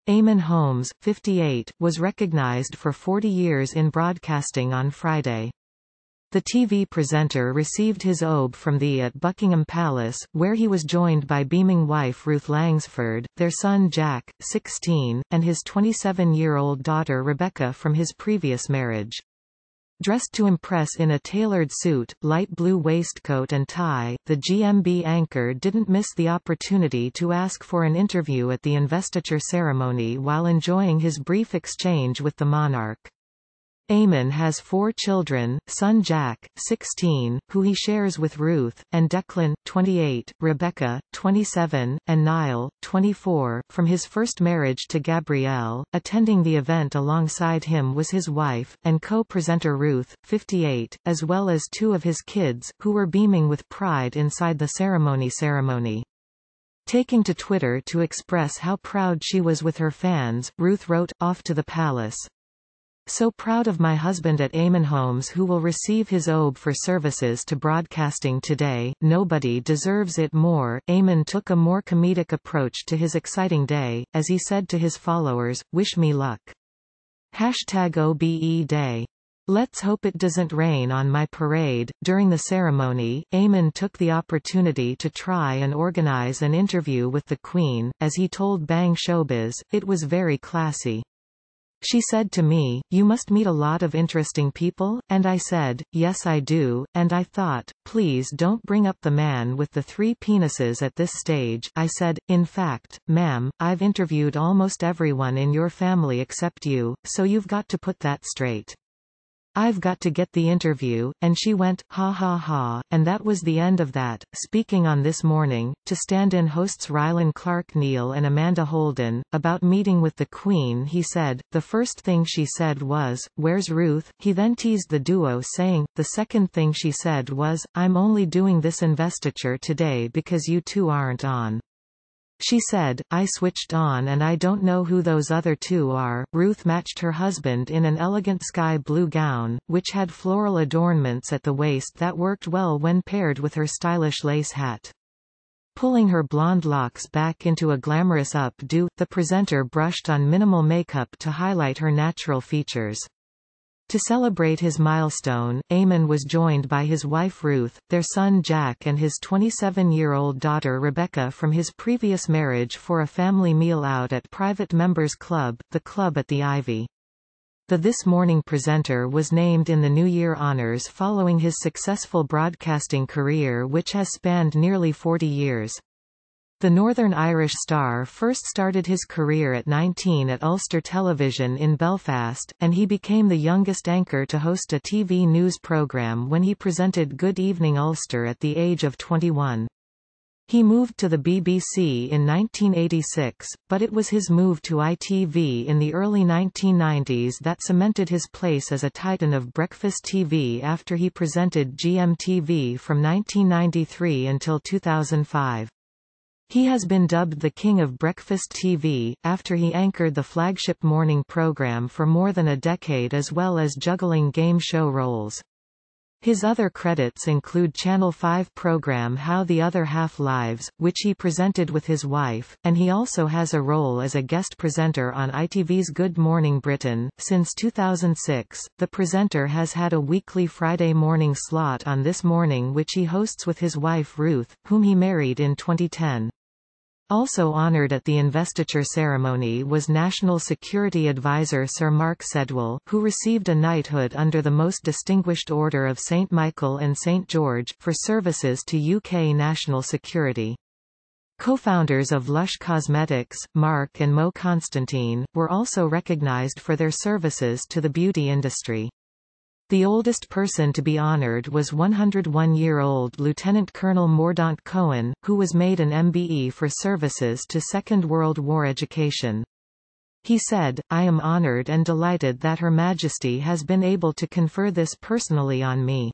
Eamonn Holmes, 58, was recognized for 40 years in broadcasting on Friday. The TV presenter received his OBE from the at Buckingham Palace, where he was joined by beaming wife Ruth Langsford, their son Jack, 16, and his 27-year-old daughter Rebecca from his previous marriage. Dressed to impress in a tailored suit, light blue waistcoat and tie, the GMB anchor didn't miss the opportunity to ask for an interview at the investiture ceremony while enjoying his brief exchange with the monarch. Eamonn has 4 children, son Jack, 16, who he shares with Ruth, and Declan, 28, Rebecca, 27, and Niall, 24, from his first marriage to Gabrielle. Attending the event alongside him was his wife, and co-presenter Ruth, 58, as well as 2 of his kids, who were beaming with pride inside the ceremony. Taking to Twitter to express how proud she was with her fans, Ruth wrote, "Off to the palace. So proud of my husband at Eamonn Holmes, who will receive his OBE for services to broadcasting today. Nobody deserves it more." Eamonn took a more comedic approach to his exciting day, as he said to his followers, "Wish me luck. #OBE Day. Let's hope it doesn't rain on my parade." During the ceremony, Eamonn took the opportunity to try and organize an interview with the Queen. As he told Bang Showbiz, "It was very classy. She said to me, 'You must meet a lot of interesting people,' and I said, 'Yes I do,' and I thought, please don't bring up the man with the 3 penises at this stage. I said, 'In fact, ma'am, I've interviewed almost everyone in your family except you, so you've got to put that straight. I've got to get the interview,' and she went, 'Ha ha ha,' and that was the end of that." Speaking on This Morning, to stand-in hosts Rylan Clark Neal and Amanda Holden, about meeting with the Queen, he said, "The first thing she said was, 'Where's Ruth?' He then teased the duo saying, 'The second thing she said was, I'm only doing this investiture today because you 2 aren't on.' She said, 'I switched on and I don't know who those other 2 are.'" Ruth matched her husband in an elegant sky blue gown, which had floral adornments at the waist that worked well when paired with her stylish lace hat. Pulling her blonde locks back into a glamorous updo, the presenter brushed on minimal makeup to highlight her natural features. To celebrate his milestone, Eamonn was joined by his wife Ruth, their son Jack and his 27-year-old daughter Rebecca from his previous marriage for a family meal out at Private Members Club, the club at the Ivy. The This Morning presenter was named in the New Year Honours following his successful broadcasting career, which has spanned nearly 40 years. The Northern Irish star first started his career at 19 at Ulster Television in Belfast, and he became the youngest anchor to host a TV news programme when he presented Good Evening Ulster at the age of 21. He moved to the BBC in 1986, but it was his move to ITV in the early 1990s that cemented his place as a titan of breakfast TV after he presented GMTV from 1993 until 2005. He has been dubbed the King of Breakfast TV, after he anchored the flagship morning program for more than a decade as well as juggling game show roles. His other credits include Channel 5 program How the Other Half Lives, which he presented with his wife, and he also has a role as a guest presenter on ITV's Good Morning Britain. Since 2006, the presenter has had a weekly Friday morning slot on This Morning which he hosts with his wife Ruth, whom he married in 2010. Also honoured at the investiture ceremony was National Security Advisor Sir Mark Sedwill, who received a knighthood under the Most Distinguished Order of St Michael and St George, for services to UK national security. Co-founders of Lush Cosmetics, Mark and Mo Constantine, were also recognised for their services to the beauty industry. The oldest person to be honoured was 101-year-old Lieutenant Colonel Mordaunt Cohen, who was made an MBE for services to Second World War education. He said, "I am honoured and delighted that Her Majesty has been able to confer this personally on me.